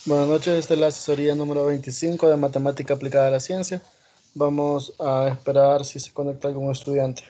Buenas noches, esta es la asesoría número 25 de Matemática Aplicada a la Ciencia. Vamos a esperar si se conecta algún estudiante.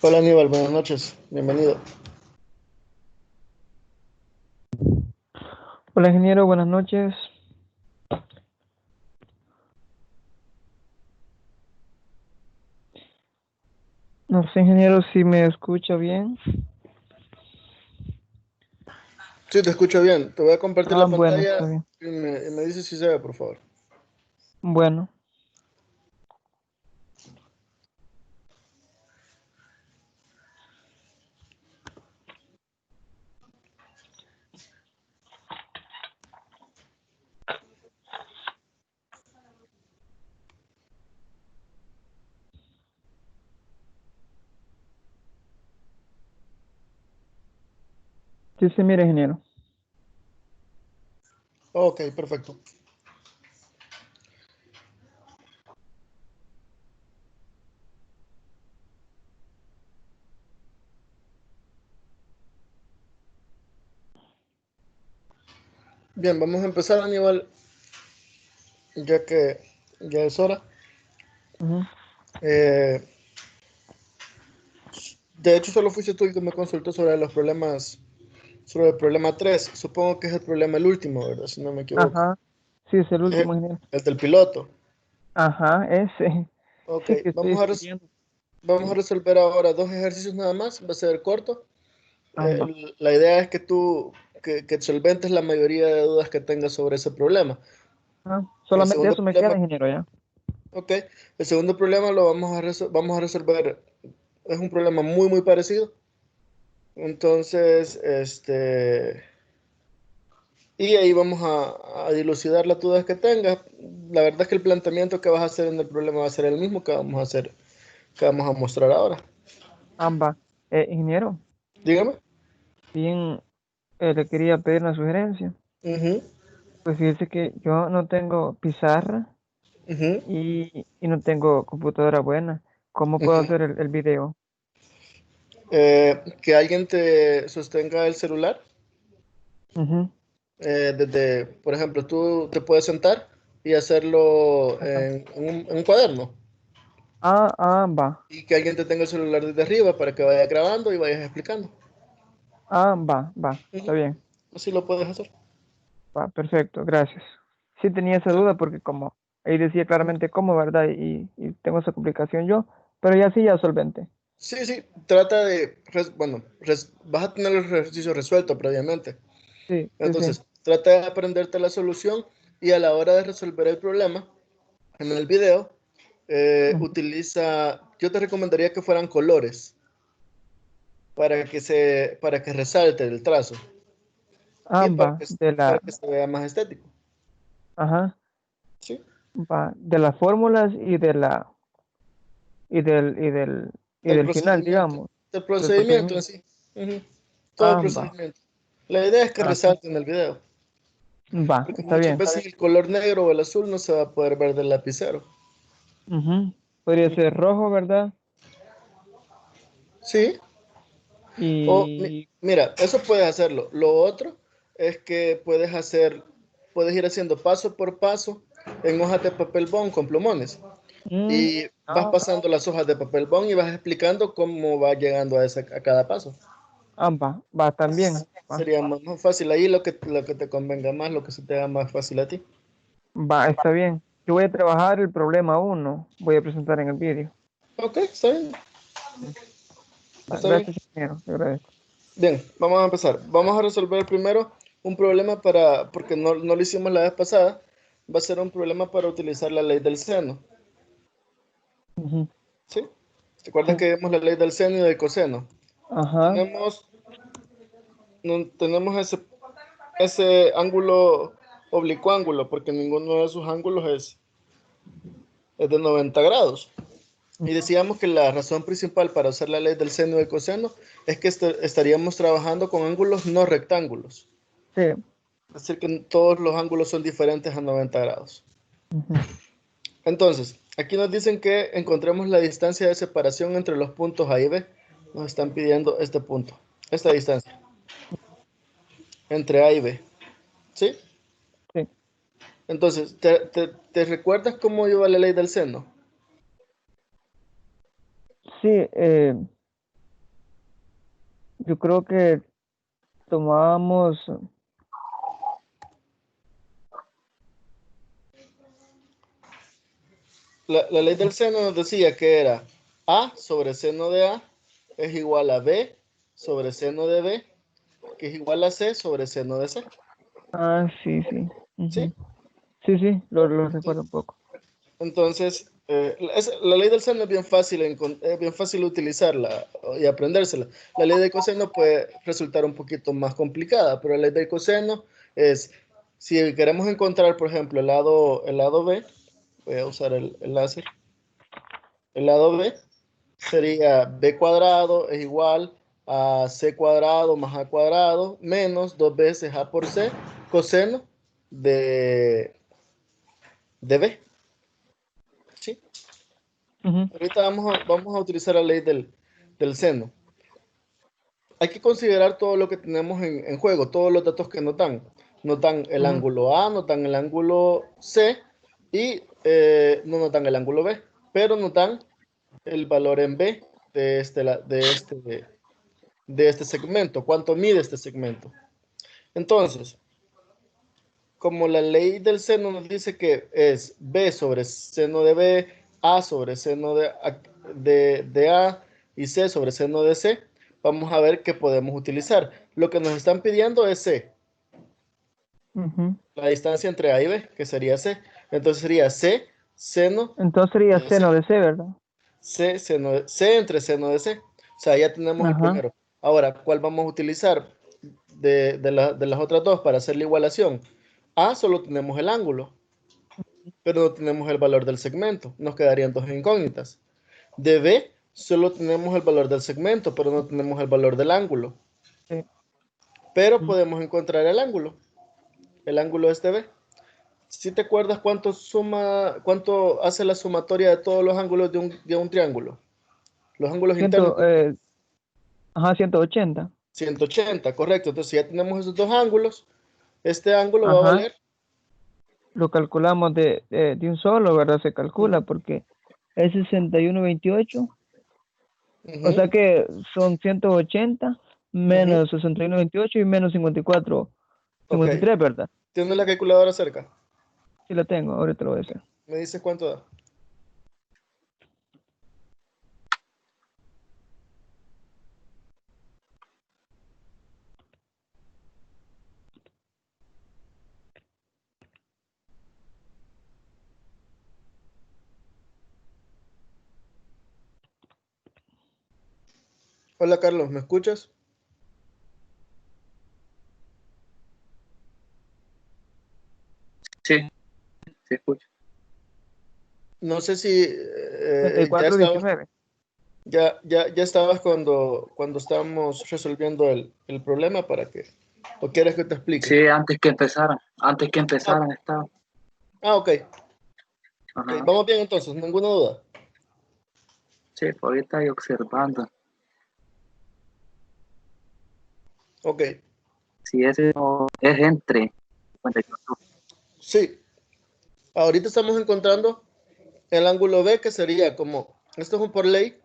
Hola Aníbal, buenas noches, bienvenido. Hola ingeniero, buenas noches. No sé ingeniero si me escucha bien. Sí, te escucho bien. Te voy a compartir Ah, la bueno, pantalla está bien. y me dices si se ve, por favor. Bueno, sí se mira ingeniero. Ok, perfecto. Bien, vamos a empezar, Aníbal, ya que ya es hora. Ujú. Eh, de hecho, solo fuiste tú el que me consultó sobre los problemas, sobre el problema 3. Supongo que es el problema el último, ¿verdad? Si no me equivoco. Ajá, sí es el Es último ingeniero. el del piloto. Ajá, ese. Ok, Sí que estoy vamos a, escribiendo. vamos a Sí, resolver ahora dos ejercicios nada más. Va a ser corto. amba. La idea es que tú que solventes la mayoría de dudas que tengas sobre ese problema. Ah, El solamente segundo eso me queda problema, ingeniero ya. ok, el segundo problema lo vamos a resolver. Es un problema muy, muy parecido. Entonces, y ahí vamos a dilucidar las dudas que tengas. La verdad es que el planteamiento que vas a hacer en el problema va a ser el mismo que vamos a hacer, que vamos a mostrar ahora. Amba. Ingeniero, Dígame. bien, le quería pedir una sugerencia. Ujú, Pues fíjese que yo no tengo pizarra ujú, y no tengo computadora buena. ¿Cómo puedo ujú. hacer el video? Que alguien te sostenga el celular. Ujú. Desde, por ejemplo, tú te puedes sentar y hacerlo Ajá. en un cuaderno Va. y que alguien te tenga el celular desde arriba para que vaya grabando y vayas explicando. Va, está Ujú. bien, Así lo puedes hacer. va, perfecto, gracias. Sí tenía esa Sí, duda porque como ahí decía claramente cómo, ¿verdad? Y tengo esa complicación yo, pero ya sí, ya solvente. sí, sí, trata de, bueno, vas a tener el ejercicio resuelto previamente. Sí, sí, sí. Entonces, trata de aprenderte la solución y a la hora de resolver el problema en el video, Ujú. yo te recomendaría que fueran colores para que resalte el trazo. Y Va, para que se vea más estético. ajá, ¿Sí? va, de las fórmulas y del, y del, y El del final, procedimiento. digamos, El del procedimiento en procedimiento. sí. Ujú. Todo el Va, procedimiento. La idea es que ajá, resalte en el video. va, Porque está muchas bien. veces el color negro o el azul no se va a poder ver del lapicero. Ujú. Podría Ujú. ser rojo, ¿verdad? Sí. Y, Mira, eso puedes hacerlo. Lo otro es que puedes ir haciendo paso por paso en hojas de papel bond con plumones. mm, Y vas pasando las hojas de papel bond y vas explicando cómo va llegando a cada paso. va, también. Va. Sería más fácil ahí lo que te convenga más, lo que se te haga más fácil a ti. Va, está bien. Yo voy a trabajar el problema uno. Voy a presentar en el vídeo. Ok, está bien, Mm. Va, está bien. gracias, ingeniero. Le agradezco. Bien, vamos a empezar. Vamos a resolver primero un problema porque no lo hicimos la vez pasada. Va a ser un problema para utilizar la ley del seno. Ujú. ¿Sí? ¿Te acuerdas Sí. que vimos la ley del seno y del coseno? Ajá. Tenemos, tenemos ese ángulo oblicuo ángulo, porque ninguno de esos ángulos es de 90 grados. Y decíamos que la razón principal para usar la ley del seno y del coseno es que estaríamos trabajando con ángulos no rectángulos. Sí. Es decir, que todos los ángulos son diferentes a 90 grados. Ujú. Entonces, aquí nos dicen que encontremos la distancia de separación entre los puntos A y B. Nos están pidiendo este punto, esta distancia entre A y B. ¿Sí? Sí. Entonces, ¿te recuerdas cómo iba la ley del seno? Sí. Yo creo que tomábamos, La ley del seno nos decía que era A sobre seno de A es igual a B sobre seno de B, que es igual a C sobre seno de C. sí, sí. ¿Sí? Ujú. Sí, sí, lo recuerdo un poco. Entonces, la ley del seno es bien fácil, es bien fácil utilizarla y aprendérsela. La ley del coseno puede resultar un poquito más complicada, pero la ley del coseno es, si queremos encontrar, por ejemplo, el lado B, voy a usar el láser, el lado B sería b cuadrado es igual a c cuadrado más a cuadrado menos dos veces a por c coseno de, de b. ¿Sí? Ujú, Ahorita vamos a utilizar la ley del seno. Hay que considerar todo lo que tenemos en juego, todos los datos que nos dan. Nos dan el ujú. ángulo A, nos dan el ángulo C y no nos dan el ángulo B, pero nos dan el valor en B de este segmento, cuánto mide este segmento. Entonces, como la ley del seno nos dice que es B sobre seno de B, A sobre seno de A y C sobre seno de C, vamos a ver qué podemos utilizar. Lo que nos están pidiendo es C, Ujú. la distancia entre A y B, que sería C. Entonces sería C seno Entonces sería de C. seno de C, ¿verdad? C entre seno de C. O sea, ya tenemos el Ajá. primero. Ahora, ¿cuál vamos a utilizar de las otras dos para hacer la igualación? A solo tenemos el ángulo, pero no tenemos el valor del segmento. Nos quedarían dos incógnitas. De B solo tenemos el valor del segmento, pero no tenemos el valor del ángulo. Sí. Pero Ujú. podemos encontrar el ángulo de este B. Si te acuerdas cuánto hace la sumatoria de todos los ángulos de un triángulo, los ángulos internos Ciento, de un triángulo. ajá, 180. 180, correcto. Entonces, si ya tenemos esos dos ángulos, este ángulo va a Ajá. valer. Lo calculamos de un solo, ¿verdad? Se calcula Ujú, porque es 61,28. O ujú, sea que son 180 ujú. menos 61,28 y menos 54, Ok. 53, ¿verdad? ¿Tienes la calculadora cerca? Sí la tengo, ahorita lo voy a hacer. ¿Me dices cuánto da? Hola Carlos, ¿me escuchas? Sí, se escucha. No sé si ya estabas, 34,19. ya estabas cuando estábamos resolviendo el problema para que, o quieres que te explique. Sí, antes que Ah, empezaran estaba. ok, ok, Ajá. vamos bien entonces, ninguna duda. Sí, por ahorita estoy observando. Ok, Si ese no es entre 54. sí, ahorita estamos encontrando el ángulo B que sería como, esto es un por ley,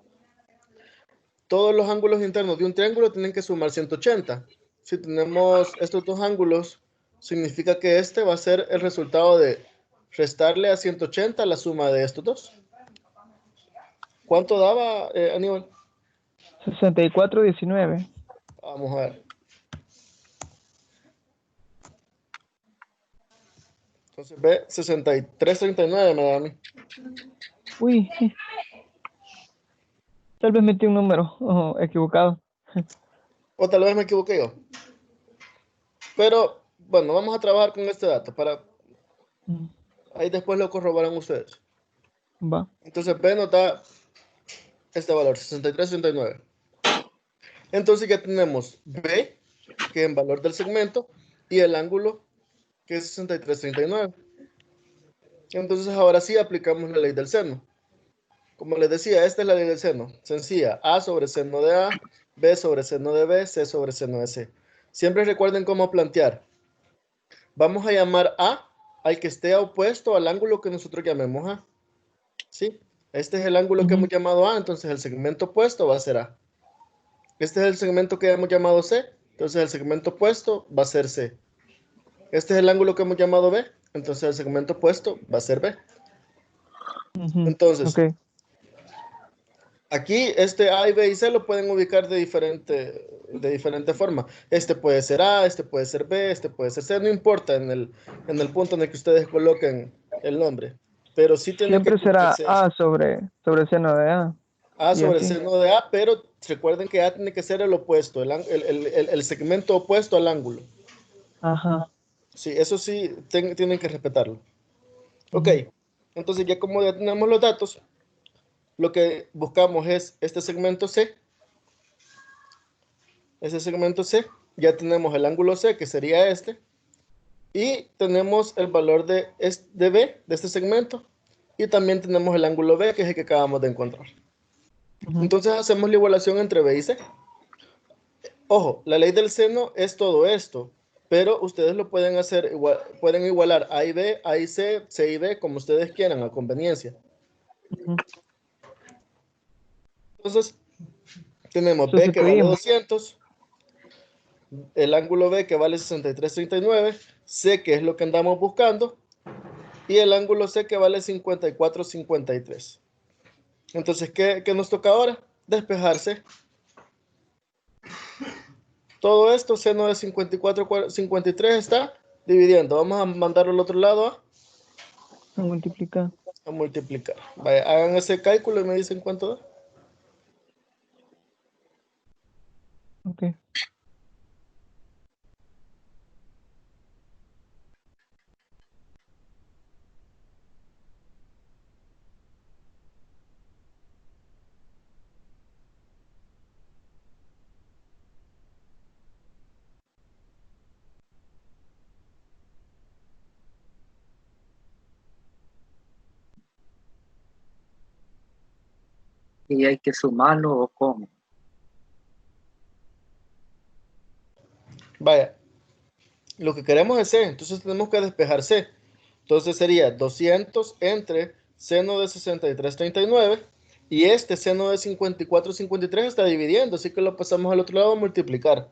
todos los ángulos internos de un triángulo tienen que sumar 180. Si tenemos estos dos ángulos, significa que este va a ser el resultado de restarle a 180 la suma de estos dos. ¿Cuánto daba, Aníbal? 64,19. Vamos a ver. Entonces B, 63,39 me da a mí. Uy, tal vez metí un número equivocado. O tal vez me equivoqué yo. Pero, bueno, vamos a trabajar con este dato. Mm, Ahí después lo corroboran ustedes. Va. Entonces B nos da este valor, 63,39. Entonces ya tenemos B, que es en valor del segmento, y el ángulo, que es 63,39. Entonces ahora sí aplicamos la ley del seno. Como les decía, esta es la ley del seno. Sencilla, A sobre seno de A, B sobre seno de B, C sobre seno de C. Siempre recuerden cómo plantear. Vamos a llamar A al que esté opuesto al ángulo que nosotros llamemos A. ¿Sí? Este es el ángulo que hemos Ujú. llamado A, entonces el segmento opuesto va a ser A. Este es el segmento que hemos llamado C, entonces el segmento opuesto va a ser C. Este es el ángulo que hemos llamado B, entonces el segmento opuesto va a ser B. Entonces, Ok. aquí este A y B y C lo pueden ubicar de diferente forma. Este puede ser A, este puede ser B, este puede ser C, no importa en el punto en el que ustedes coloquen el nombre. Pero sí tiene que Siempre será cumplirse eso. A sobre seno de A. A Y sobre el así. seno de A, pero recuerden que A tiene que ser el opuesto, el segmento opuesto al ángulo. Ajá. Sí, eso sí, tienen que respetarlo. Ok, Ujú. entonces ya como ya tenemos los datos, lo que buscamos es este segmento C. Ese segmento C, ya tenemos el ángulo C, que sería este, y tenemos el valor de B, de este segmento, y también tenemos el ángulo B, que es el que acabamos de encontrar. Ujú. Entonces hacemos la igualación entre B y C. Ojo, la ley del seno es todo esto, pero ustedes lo pueden hacer igual, pueden igualar A y B, A y C, C y B, como ustedes quieran, a conveniencia. Ujú. Entonces, tenemos B que vale Sustituimos. 200, el ángulo B que vale 63,39, C que es lo que andamos buscando, y el ángulo C que vale 54,53. Entonces, ¿qué nos toca ahora? Despejarse. Todo esto, seno de 54,53 está dividiendo. Vamos a mandarlo al otro lado Multiplicar. a multiplicar. Vaya, hagan ese cálculo y me dicen cuánto da. Ok. ¿Y hay que sumarlo o cómo? Vaya, lo que queremos es C, entonces tenemos que despejar C. Entonces sería 200 entre seno de 63,39 y este seno de 54,53 está dividiendo, así que lo pasamos al otro lado a multiplicar.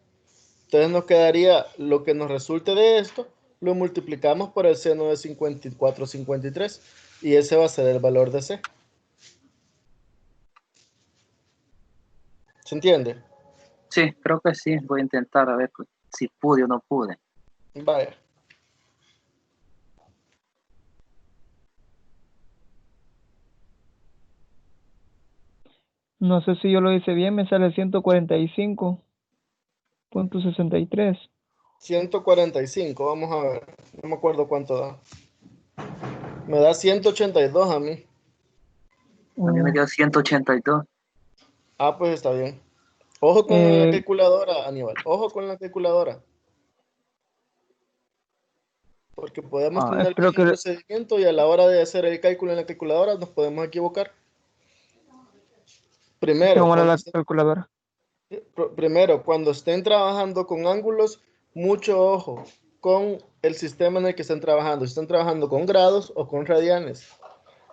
Entonces nos quedaría lo que nos resulte de esto, lo multiplicamos por el seno de 54,53 y ese va a ser el valor de C. ¿Se entiende? Sí, creo que sí. Voy a intentar a ver pues, si pude o no pude. Vaya. No sé si yo lo hice bien, me sale 145,63. 145, vamos a ver. No me acuerdo cuánto da. Me da 182 a mí. A mí me Mm, dio 182. Ah, pues está bien. Ojo con la eh, calculadora, Aníbal. Ojo con la calculadora. Porque podemos tener espero bien el que procedimiento y a la hora de hacer el cálculo en la calculadora nos podemos equivocar. tengo Primero, mala cuando la calculadora. Cuando estén trabajando con ángulos, mucho ojo con el sistema en el que estén trabajando. Si están trabajando con grados o con radianes.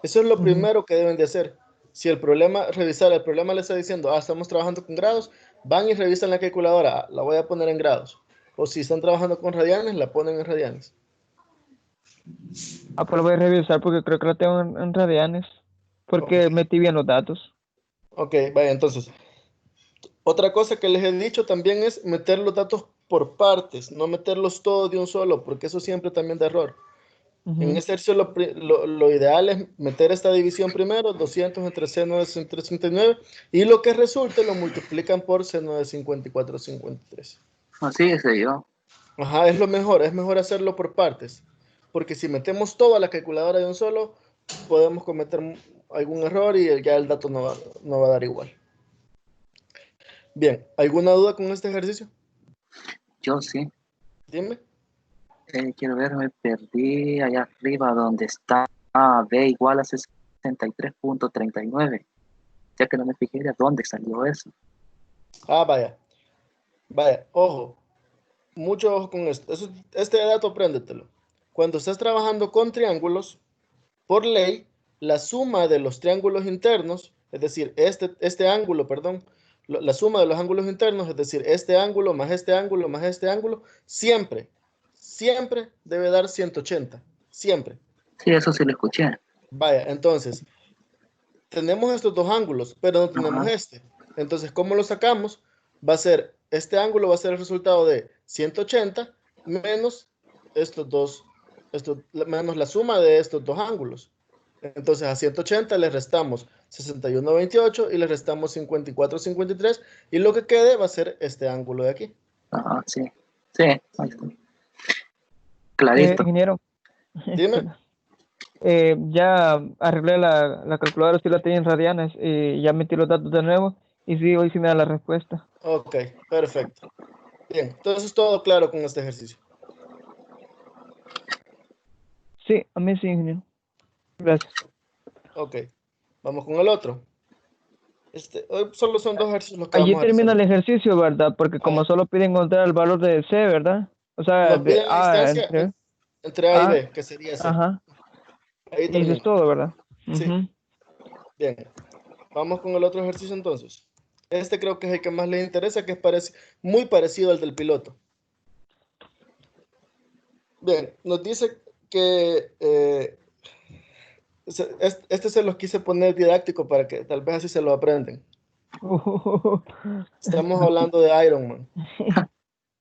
Eso es lo Ujú. primero que deben de hacer. Si revisar el problema le está diciendo, estamos trabajando con grados, van y revisan la calculadora, la voy a poner en grados. O si están trabajando con radianes, la ponen en radianes. Pues lo voy a revisar porque creo que la tengo en radianes. Ok, Porque metí bien los datos. ok, vaya, entonces. Otra cosa que les he dicho también es meter los datos por partes, no meterlos todos de un solo, porque eso siempre también da error. En Ujú. este ejercicio lo ideal es meter esta división primero, 200 entre seno de 139, y lo que resulte lo multiplican por seno de 54,53. Así hice yo. Ajá, es mejor hacerlo por partes, porque si metemos todo a la calculadora de un solo, podemos cometer algún error y ya el dato no va a dar igual. Bien, ¿alguna duda con este ejercicio? Yo sí. Dime. Quiero ver, me perdí allá arriba donde está B igual a 63,39. Ya que no me fijé de dónde salió eso. Vaya, vaya, ojo, mucho ojo con esto. Este dato apréndetelo. Cuando estés trabajando con triángulos, por ley, la suma de los triángulos internos, es decir, este ángulo, perdón, la suma de los ángulos internos, es decir, este ángulo más este ángulo más este ángulo, siempre, siempre debe dar 180. Siempre. Sí, eso sí lo escuché. Vaya, entonces, tenemos estos dos ángulos, pero no tenemos Ajá. este. Entonces, ¿cómo lo sacamos? Va a ser, este ángulo va a ser el resultado de 180 menos estos dos, menos la suma de estos dos ángulos. Entonces, a 180 le restamos 61,28 y le restamos 54,53 y lo que quede va a ser este ángulo de aquí. Ajá, sí. Sí, ahí está. Clarito. Ingeniero, Dime. ya arreglé la calculadora, sí la tenía en radianes, ya metí los datos de nuevo y sí, hoy sí me da la respuesta. Ok, perfecto. Bien, entonces todo claro con este ejercicio. Sí, a mí sí, ingeniero. Gracias. Ok, vamos con el otro. Hoy solo son dos ejercicios los que Allí vamos a termina el resolver. ejercicio, ¿verdad? Porque como solo piden encontrar el valor de C, ¿verdad? O sea, Nos de piden la A distancia entre entre A y A, B, que sería C. ajá, Ahí y eso es termina. todo, ¿verdad? Sí, Ujú. bien. Vamos con el otro ejercicio entonces. Este creo que es el que más les interesa, que es muy parecido al del piloto. Bien, nos dice que este se los quise poner didáctico para que tal vez así se lo aprenden. Estamos hablando de Iron Man.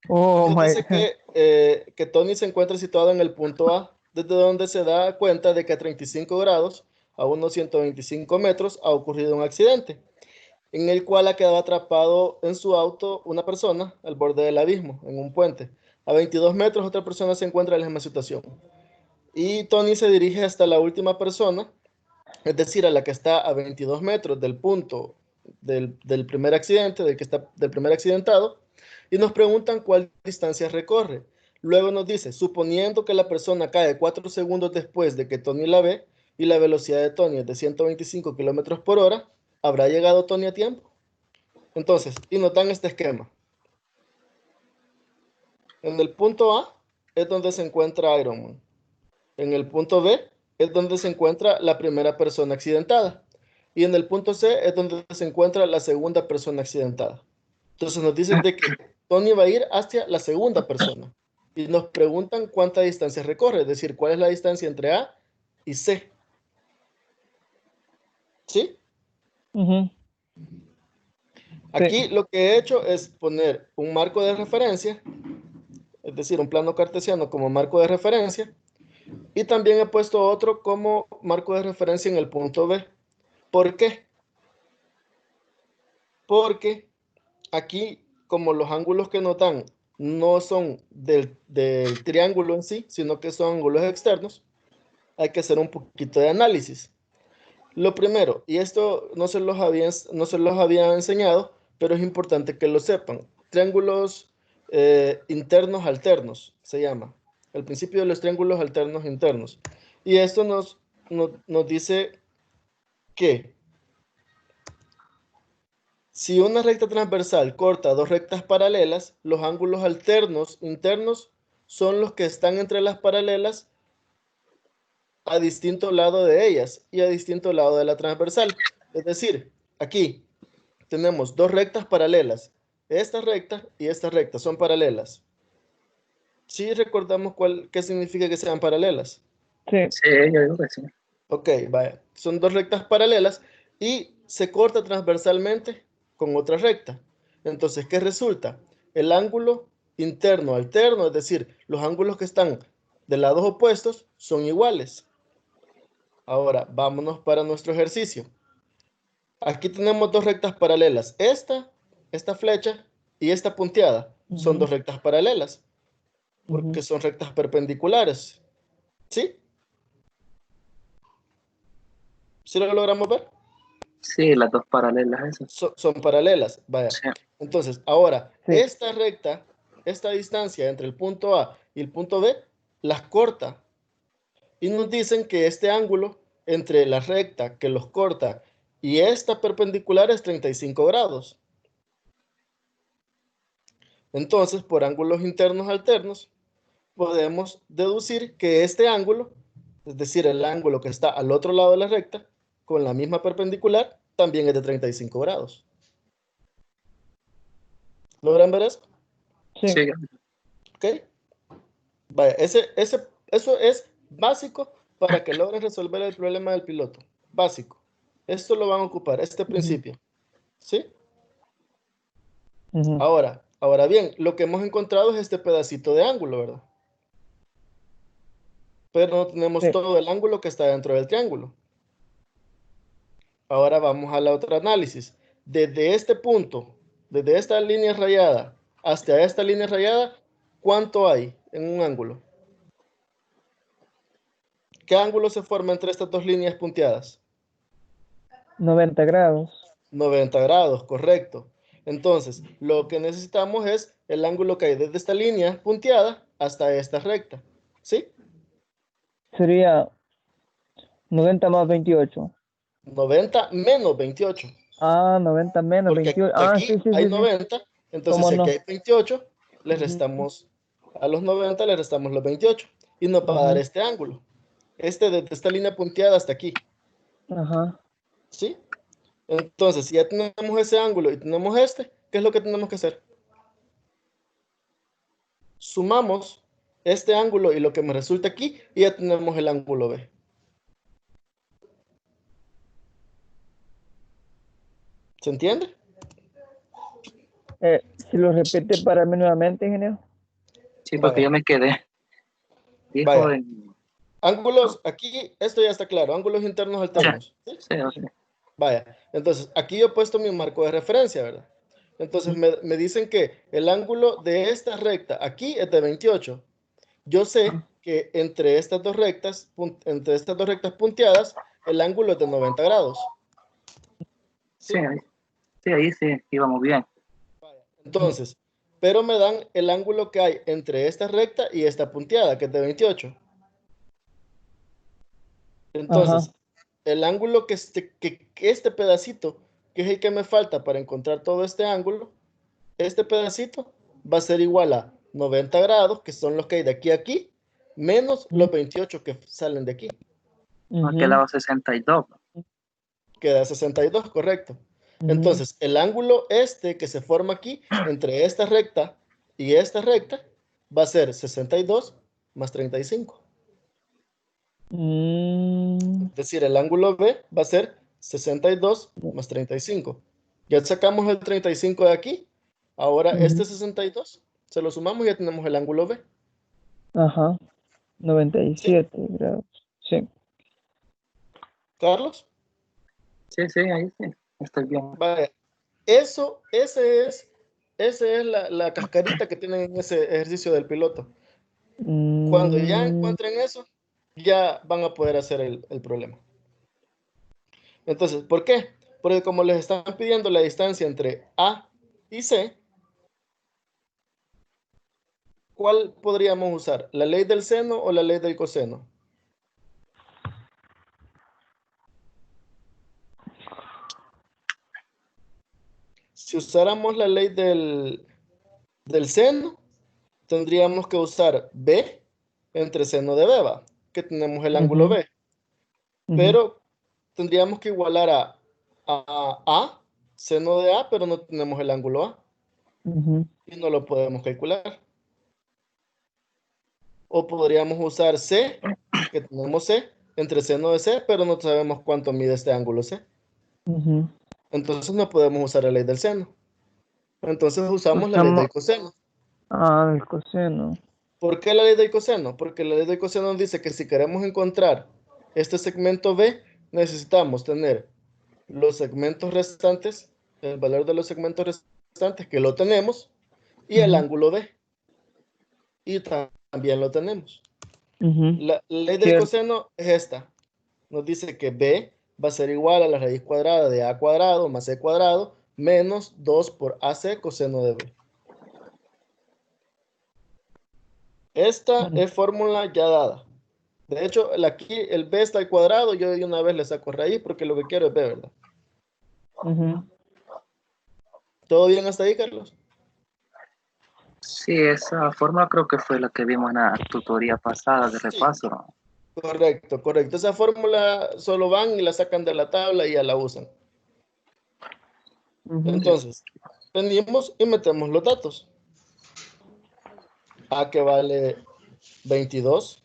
Oh Nos my dice God. que Tony se encuentra situado en el punto A, desde donde se da cuenta de que a 35 grados, a unos 125 metros, ha ocurrido un accidente, en el cual ha quedado atrapado en su auto una persona al borde del abismo, en un puente. A 22 metros otra persona se encuentra en la misma situación. Y Tony se dirige hasta la última persona, es decir, a la que está a 22 metros del punto del primer accidente, del primer accidentado, y nos preguntan cuál distancia recorre. Luego nos dice, suponiendo que la persona cae 4 segundos después de que Tony la ve y la velocidad de Tony es de 125 kilómetros por hora, ¿habrá llegado Tony a tiempo? Entonces, y nos dan este esquema. En el punto A es donde se encuentra Iron Man. En el punto B es donde se encuentra la primera persona accidentada. Y en el punto C es donde se encuentra la segunda persona accidentada. Entonces nos dicen de que Tony va a ir hacia la segunda persona. Y nos preguntan cuánta distancia recorre, es decir, cuál es la distancia entre A y C. ¿Sí? Ujú. Sí. Aquí lo que he hecho es poner un marco de referencia, es decir, un plano cartesiano como marco de referencia, y también he puesto otro como marco de referencia en el punto B. ¿Por qué? Porque aquí, como los ángulos que nos dan no son del triángulo en sí, sino que son ángulos externos, hay que hacer un poquito de análisis. Lo primero, y esto no se los había enseñado, pero es importante que lo sepan. Triángulos internos alternos se llama. El principio de los triángulos alternos internos. Y esto nos dice que si una recta transversal corta dos rectas paralelas, los ángulos alternos internos son los que están entre las paralelas a distinto lado de ellas y a distinto lado de la transversal. Es decir, aquí tenemos dos rectas paralelas. Esta recta y esta recta son paralelas. Sí recordamos qué significa que sean paralelas. Sí. Sí, yo digo que sí. Ok, vaya. Son dos rectas paralelas y se corta transversalmente con otra recta. Entonces, ¿qué resulta? El ángulo interno alterno, es decir, los ángulos que están de lados opuestos son iguales. Ahora, vámonos para nuestro ejercicio. Aquí tenemos dos rectas paralelas. Esta flecha y esta punteada son Ujú, dos rectas paralelas ujú. porque son rectas perpendiculares. ¿Sí? ¿Sí lo logramos ver? Sí, las dos paralelas esas. Son paralelas. Vaya. Sí. Entonces, ahora, Sí. esta recta, esta distancia entre el punto A y el punto B, las corta. Y nos dicen que este ángulo entre la recta que los corta y esta perpendicular es 35 grados. Entonces, por ángulos internos alternos, podemos deducir que este ángulo, es decir, el ángulo que está al otro lado de la recta, con la misma perpendicular, también es de 35 grados. ¿Logran ver eso? Sí. Sí, ¿Ok? Vaya, eso es básico para que logren resolver el problema del piloto. Básico. Esto lo van a ocupar, este principio. ¿Sí? Ujú. Ahora bien, lo que hemos encontrado es este pedacito de ángulo, ¿verdad? Pero no tenemos Sí. todo el ángulo que está dentro del triángulo. Ahora vamos a la otra análisis. Desde este punto, desde esta línea rayada hasta esta línea rayada, ¿cuánto hay en un ángulo? ¿Qué ángulo se forma entre estas dos líneas punteadas? 90 grados. 90 grados, correcto. Entonces, lo que necesitamos es el ángulo que hay desde esta línea punteada hasta esta recta. ¿Sí? Sería 90 más 28. 90 menos 28. Ah, 90 menos Porque 28. Ah, sí, aquí sí, hay sí, sí. 90, entonces ¿Cómo si aquí no? hay 28, le Ujú, restamos a los 90, le restamos los 28 y nos va a dar ujú. este ángulo. Este desde esta línea punteada hasta aquí. Ajá. ¿Sí? Entonces, si ya tenemos ese ángulo y tenemos este, ¿qué es lo que tenemos que hacer? Sumamos este ángulo y lo que me resulta aquí y ya tenemos el ángulo B. ¿Se entiende? Si lo repite para mí nuevamente, ingeniero. sí, porque yo Vaya, me quedé. Dijo vaya. en... Ángulos, aquí esto ya está claro, ángulos internos alternos. ¿Sí? Sí, ok. Vaya, entonces aquí yo he puesto mi marco de referencia, ¿verdad? Entonces me dicen que el ángulo de esta recta aquí es de 28. Yo sé que entre estas dos rectas punteadas, el ángulo es de 90 grados. Sí, ¿Sí? ahí sí, íbamos bien. Entonces, pero me dan el ángulo que hay entre esta recta y esta punteada, que es de 28. Ajá. Entonces, el ángulo que este pedacito, que es el que me falta para encontrar todo este ángulo, este pedacito va a ser igual a 90 grados, que son los que hay de aquí a aquí, menos Ujú, los 28 que salen de aquí. Nos ujú, quedaba 62. Queda 62, correcto. ujú. Entonces, el ángulo este que se forma aquí, entre esta recta y esta recta, va a ser 62 más 35. Mm, Es decir, el ángulo B va a ser 62 más 35. Ya sacamos el 35 de aquí. Ahora ujú. este 62 se lo sumamos y ya tenemos el ángulo B. Ajá. ¿Sí? 97 grados. Sí. Carlos. Sí, sí, ahí sí. Estoy bien. Vaya. Ese es la cascarita que tienen en ese ejercicio del piloto. Cuando ya Mm, encuentren eso, ya van a poder hacer el problema. Entonces, ¿por qué? Porque como les están pidiendo la distancia entre A y C, ¿cuál podríamos usar? ¿La ley del seno o la ley del coseno? Si usáramos la ley del seno, tendríamos que usar B entre seno de B, ¿va? Que tenemos el ángulo ujú, B. ujú, Pero tendríamos que igualar a seno de A, pero no tenemos el ángulo A ujú, y no lo podemos calcular. O podríamos usar C, que tenemos C, entre seno de C, pero no sabemos cuánto mide este ángulo C. ujú. Entonces no podemos usar la ley del seno. Entonces usamos la ley Usamos. del coseno. Ah, el coseno. ¿Por qué la ley del coseno? Porque la ley del coseno nos dice que si queremos encontrar este segmento B, necesitamos tener los segmentos restantes, el valor de los segmentos restantes que lo tenemos, y el Ujú, ángulo B, y también lo tenemos. ujú. La ley del Cierto. coseno es esta. Nos dice que B va a ser igual a la raíz cuadrada de A cuadrado más C cuadrado menos 2 por AC coseno de B. Esta Mm, es fórmula ya dada. De hecho, aquí el B está al cuadrado, yo de una vez le saco raíz porque lo que quiero es B, ¿verdad? ujú. ¿Todo bien hasta ahí, Carlos? Sí, esa forma creo que fue la que vimos en la tutoría pasada de Sí, repaso, ¿no? correcto, correcto. Esa fórmula solo van y la sacan de la tabla y ya la usan. Ujú. Sí, Entonces, venimos y metemos los datos. A que vale 22,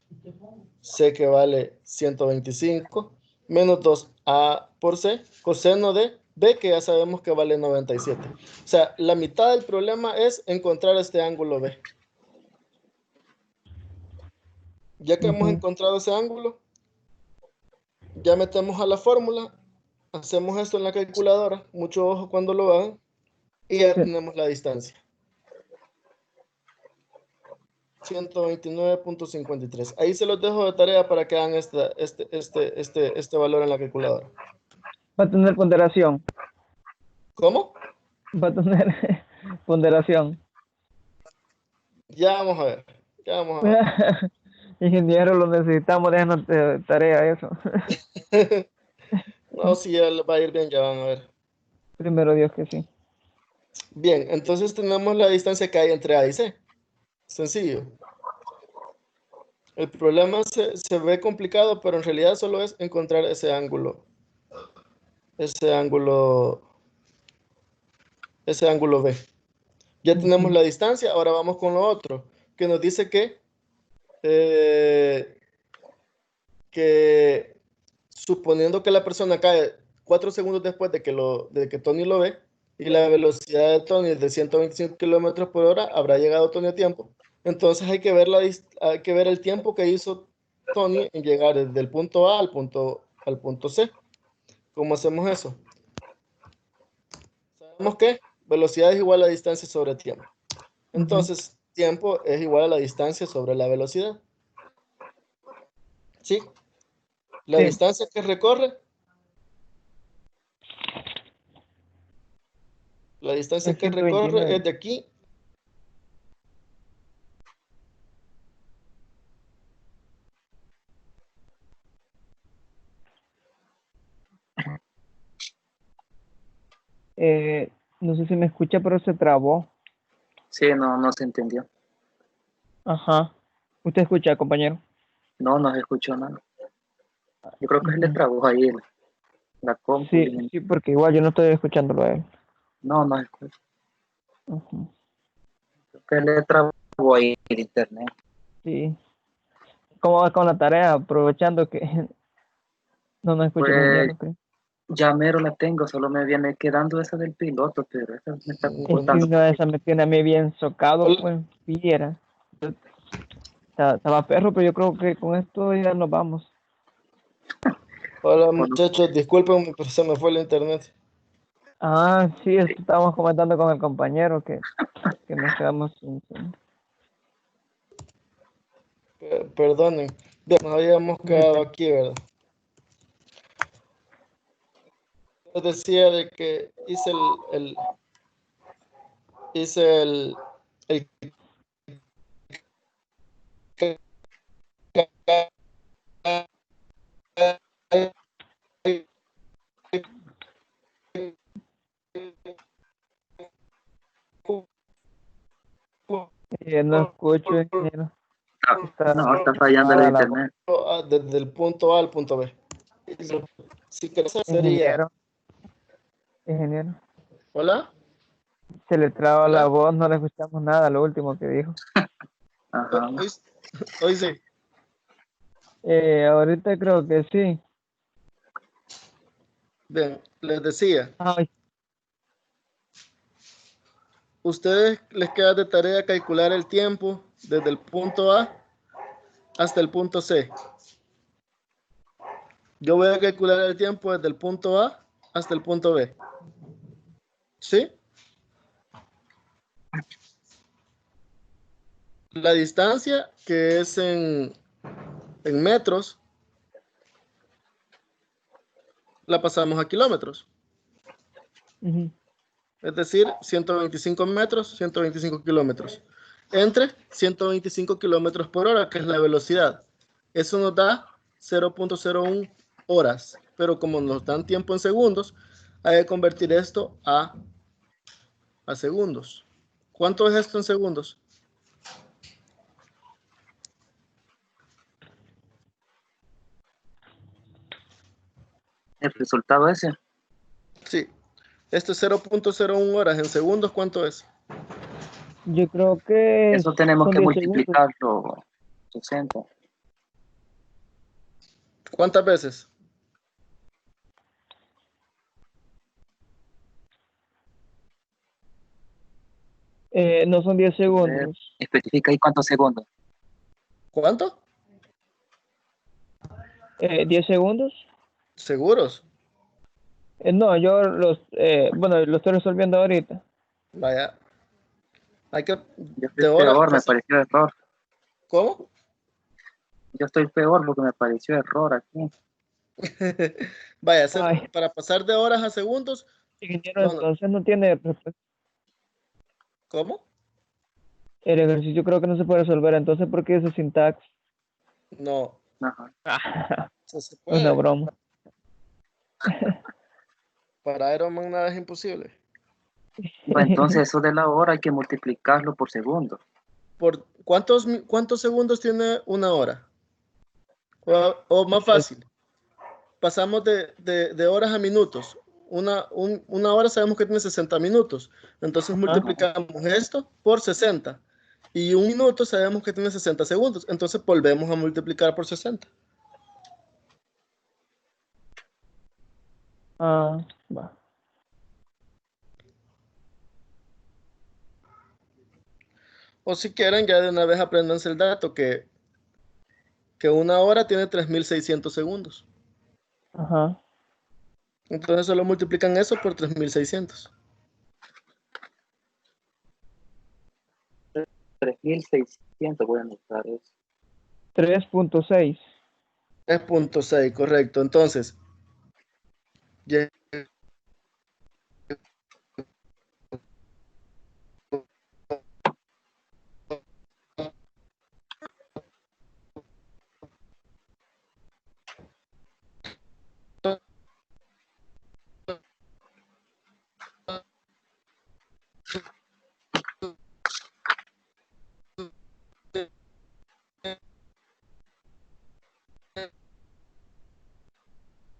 C que vale 125, menos 2A por C, coseno de B que ya sabemos que vale 97. O sea, la mitad del problema es encontrar este ángulo B. Ya que hemos encontrado ese ángulo, ya metemos a la fórmula, hacemos esto en la calculadora, mucho ojo cuando lo hagan, y ya tenemos la distancia. 129.53. Ahí se los dejo de tarea para que hagan este valor en la calculadora. Va a tener ponderación. ¿Cómo? Va a tener ponderación. Ya vamos a ver. Ya vamos a ver. Ingeniero, lo necesitamos, déjanos tarea eso. No, si ya les va a ir bien, ya van a ver. Primero Dios que sí. Bien, entonces tenemos la distancia que hay entre A y C. Sencillo. El problema se ve complicado, pero en realidad solo es encontrar ese ángulo. Ese ángulo B. Ya tenemos la distancia, ahora vamos con lo otro, que nos dice que suponiendo que la persona cae 4 segundos después de que Tony lo ve, y la velocidad de Tony es de 125 kilómetros por hora, habrá llegado Tony a tiempo. Entonces hay que ver el tiempo que hizo Tony en llegar desde el punto A al punto C. ¿Cómo hacemos eso? Sabemos que velocidad es igual a distancia sobre tiempo. Entonces, tiempo es igual a la distancia sobre la velocidad. ¿Sí? La distancia que recorre. La distancia que recorre es de aquí. No sé si me escucha, pero se trabó. Sí, no se entendió. Ajá. ¿Usted escucha, compañero? No se escuchó nada. Yo creo que se le trabó ahí la compu. Sí, porque igual yo no estoy escuchándolo a él. No se escucha. Creo que le trabó ahí el internet. Sí. ¿Cómo va con la tarea? Aprovechando que no nos escucha el ingeniero. Pues ya mero la tengo, solo me viene quedando esa del piloto, pero esa me está Es costando. que esa me tiene a mí bien socado, Hola. pues, fiera. Estaba perro, pero yo creo que con esto ya nos vamos. Hola Bueno, muchachos, disculpen, pero se me fue el internet. Ah, sí, esto estábamos comentando con el compañero que nos quedamos sin. Perdonen. Bien, nos habíamos quedado aquí, ¿verdad? Les decía de que hice el No escucho, ingeniero. está fallando el Mala la voz. internet. desde el punto A al punto B. Si querés sería, Ingeniero. ¿hola? Se le traba la ¿Hola? voz, no le escuchamos nada, lo último que dijo. Ajá. Hoy sí. Ahorita creo que sí. Bien, les decía, Ay, ustedes les queda de tarea calcular el tiempo desde el punto A hasta el punto C. Yo voy a calcular el tiempo desde el punto A hasta el punto B. ¿Sí? La distancia, que es en metros, la pasamos a kilómetros. Es decir, 125 metros, 125 kilómetros. Entre 125 kilómetros por hora, que es la velocidad. Eso nos da 0.01 horas. Pero como nos dan tiempo en segundos, hay que convertir esto a segundos. ¿Cuánto es esto en segundos? El resultado ese. Sí. Esto es 0.01 horas. ¿En segundos cuánto es? Yo creo que Eso tenemos son que 10 segundos. multiplicarlo 60. ¿Cuántas veces? No son 10 A ver, segundos. especifica ahí cuántos segundos. ¿Cuánto? 10 segundos. ¿Seguros? No, yo bueno, lo estoy resolviendo ahorita. Vaya. Hay que... Yo estoy De horas peor, me pasar. pareció error. ¿Cómo? Yo estoy peor porque me pareció error aquí. Vaya, Ay, para pasar de horas a segundos. ingeniero, No, no. entonces no tiene respuesta. ¿Cómo? El ejercicio creo que no se puede resolver. Entonces, ¿por qué ese sintax? No. Ajá. Eso se Una puede. broma. Para Iron Man nada es imposible. Pues entonces eso de la hora hay que multiplicarlo por segundo. ¿Por cuántos segundos tiene una hora? O más fácil, pasamos de horas a minutos. Una hora sabemos que tiene 60 minutos. Entonces multiplicamos esto por 60. Y un minuto sabemos que tiene 60 segundos. Entonces volvemos a multiplicar por 60. Ah, va. O si quieren, ya de una vez aprendanse el dato que una hora tiene 3600 segundos. Ajá. Entonces solo multiplican eso por 3600. 3600 voy a anotar eso. 3.6. Es punto 6, correcto. Entonces, ya-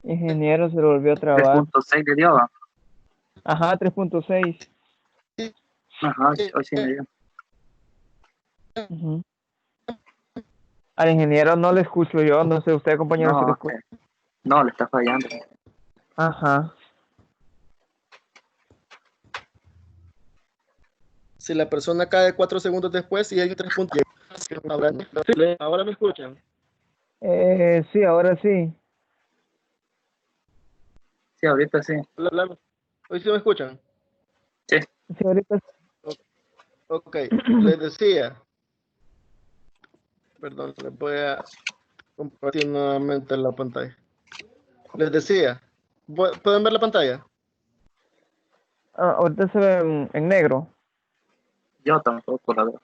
Ingeniero, se lo volvió a trabar. 3.6 le dio. Ajá, 3.6. Ajá, hoy sí me dio. Ujú. Al ingeniero no le escucho yo, no sé, usted compañero si le No, escucha. no, le está fallando. Ajá. si la persona cae 4 segundos después y hay 3 puntos. Ahora me escuchan. Sí, ahora sí. Sí, ahorita sí. Hoy sí me escuchan. Sí. Sí, ahorita Ok, les decía, perdón, les voy a compartir nuevamente la pantalla. Les decía, ¿pueden ver la pantalla? ahorita se ve en negro. Yo tampoco, la verdad.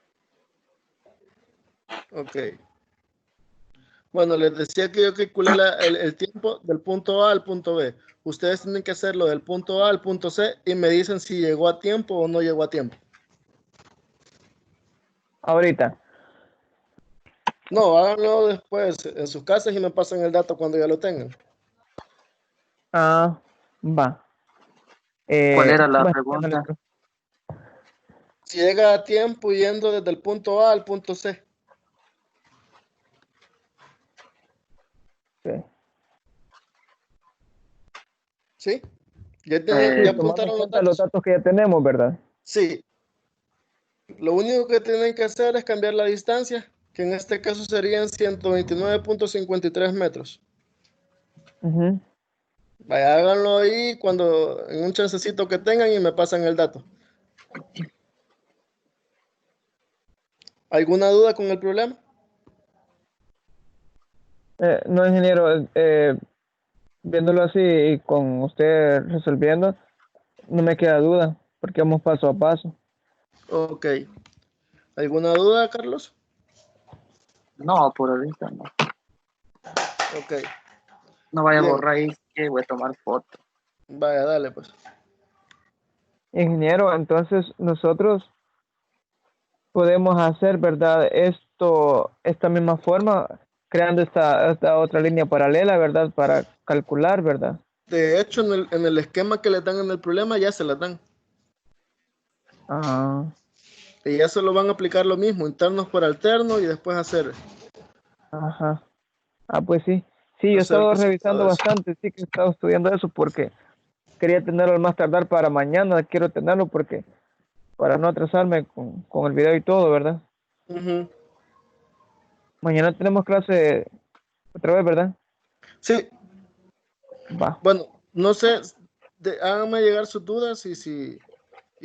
Ok. Bueno, les decía que yo calculé el tiempo del punto A al punto B. Ustedes tienen que hacerlo del punto A al punto C y me dicen si llegó a tiempo o no llegó a tiempo. Ahorita. No, háganlo después en sus casas y me pasan el dato cuando ya lo tengan. Ah, va. ¿Cuál era la Bueno, ya no le pregunta? creo. Si llega a tiempo yendo desde el punto A al punto C. Sí. ¿Sí? ¿Ya, Eh, ya Sí, tomando en apuntaron los cuenta los datos? datos que ya tenemos, ¿verdad? Sí. Lo único que tienen que hacer es cambiar la distancia, que en este caso serían 129.53 metros. Ujú. Vaya, háganlo ahí cuando en un chancecito que tengan y me pasan el dato. ¿Alguna duda con el problema? No, ingeniero, viéndolo así y con usted resolviendo, no me queda duda, porque vamos paso a paso. Ok. ¿Alguna duda, Carlos? no, por ahorita no. Ok. No vaya a Bien. borrar ahí que voy a tomar foto. Vaya, dale pues. Ingeniero, entonces nosotros podemos hacer, ¿verdad? Esta misma forma, creando esta otra línea paralela, ¿verdad? Para calcular, ¿verdad? De hecho, en el esquema que le dan en el problema ya se las dan. Ah, Y ya solo van a aplicar lo mismo, internos por alterno y después ajá. Ah, pues sí. Sí, yo he hacer el estado resultado revisando de eso. bastante, sí que he estado estudiando eso porque quería tenerlo al más tardar para mañana, quiero tenerlo porque para no atrasarme con el video y todo, ¿verdad? Ujú. Mañana tenemos clase otra vez, ¿verdad? Sí, Va. bueno, no sé, háganme llegar sus dudas y si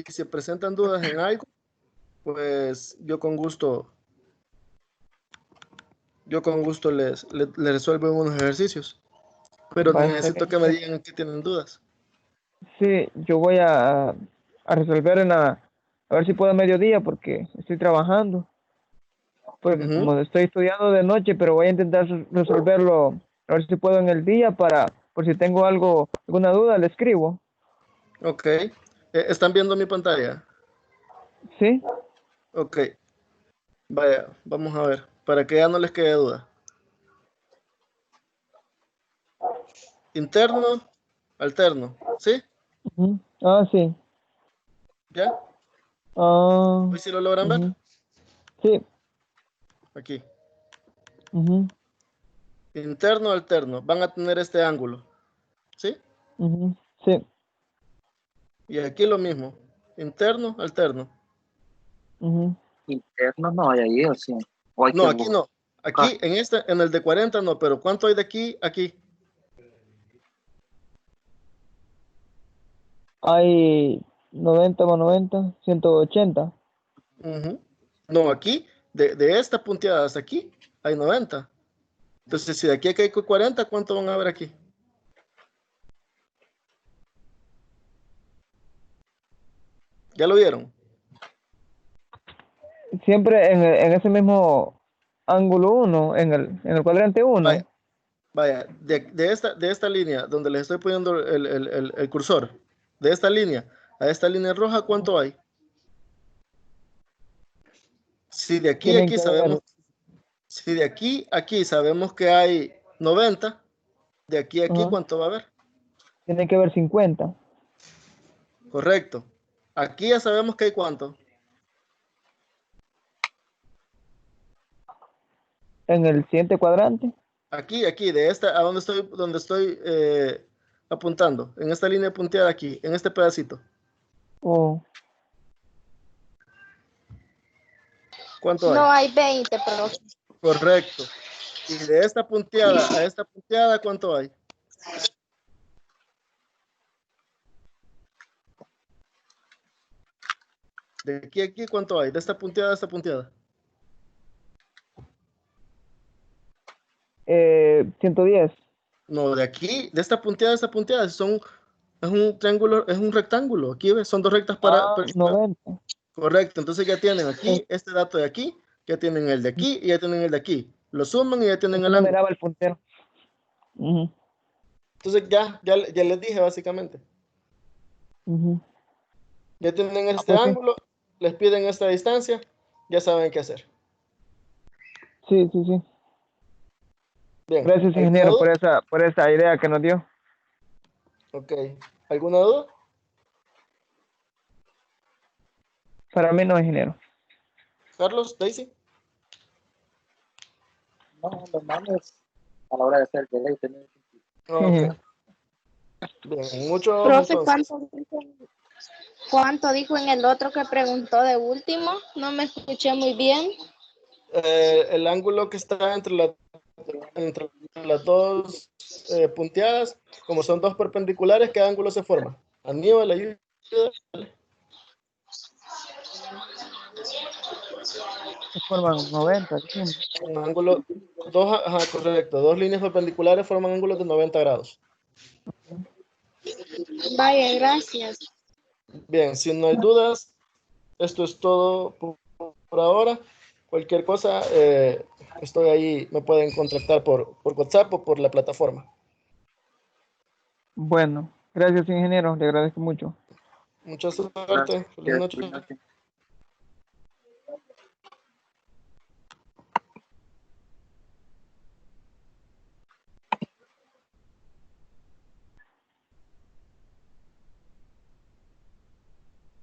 se presentan dudas en algo, pues yo con gusto les resuelvo unos ejercicios, pero Va, está necesito bien. que me digan en qué tienen dudas. Sí, yo voy a resolver a ver si puedo a mediodía porque estoy trabajando. Porque Ujú. como estoy estudiando de noche, pero voy a intentar resolverlo, a ver si puedo en el día por si tengo alguna duda, le escribo. Ok. ¿Están viendo mi pantalla? ¿Sí? Ok. Vaya, vamos a ver, para que ya no les quede duda. Interno, alterno, ¿sí? Ujú. Ah, sí. ¿Ya? Ah, Hoy sí lo logran ver. ujú. Sí. Aquí. Ujú, Interno, alterno. Van a tener este ángulo, ¿sí? ujú. Sí. Y aquí lo mismo. Interno, alterno. Ujú. Internos no hay ahí, o sí. O hay que No, aquí no. buscar. Aquí, en el de 40 no, pero ¿cuánto hay de aquí? Aquí. Hay 90 más 90, 180. Ujú. No, aquí, de esta punteada hasta aquí, hay 90. Entonces, si de aquí a aquí hay 40, ¿cuánto van a ver aquí? ¿Ya lo vieron? Siempre en ese mismo ángulo uno, en el cuadrante Vaya, uno. vaya, de esta línea donde les estoy poniendo el cursor, de esta línea a esta línea roja, ¿cuánto hay? Si de aquí a Tienen aquí que sabemos, ver, si de aquí a aquí sabemos que hay 90, de aquí a aquí, ajá, ¿cuánto va a haber? tienen que ver 50. Correcto. Aquí ya sabemos que hay cuánto. En el siguiente cuadrante. Aquí, de esta, a donde estoy apuntando, en esta línea punteada aquí, en este pedacito. O ¿Cuánto hay? No hay 20, pero Correcto. Y de esta punteada a esta punteada, ¿cuánto hay? De aquí a aquí, ¿cuánto hay? De esta punteada a esta punteada. 110. No, de aquí, de esta punteada a esta punteada, es un triángulo, es un rectángulo. Aquí ves, son dos rectas Ah, 90. correcto. Entonces ya tienen Es, aquí este dato de aquí, ya tienen el de aquí y ya tienen el de aquí. Lo suman y ya es tienen que el no ángulo. miraba el puntero. Ujú, Entonces ya les dije básicamente. ujú. Ya tienen Ah, este pues sí. ángulo, les piden esta distancia, ya saben qué hacer. Sí, sí, sí. Bien, Gracias, ¿alguna ingeniero, duda? por esa idea que nos dio. Ok. ¿Alguna duda? Para mí no, ingeniero. Carlos, Daisy. No, lo malo es a la hora de hacer delay tener. Ok. Bien, mucho ojo profe, entonces. ¿cuánto dijo en el otro que preguntó de último? No me escuché muy bien. El ángulo que está entre las dos punteadas, como son dos perpendiculares, ¿qué ángulo se forma? Aníbal, ayuda. Se forman 90, dijimos. Un ángulo, ajá, correcto, dos líneas perpendiculares forman ángulos de 90 grados. Vaya, gracias. Bien, si no hay dudas, esto es todo por ahora. Cualquier cosa, estoy ahí, me pueden contactar por WhatsApp o por la plataforma. Bueno, gracias, ingeniero. Le agradezco mucho. Mucha suerte, Gracias, feliz noche. cuídate.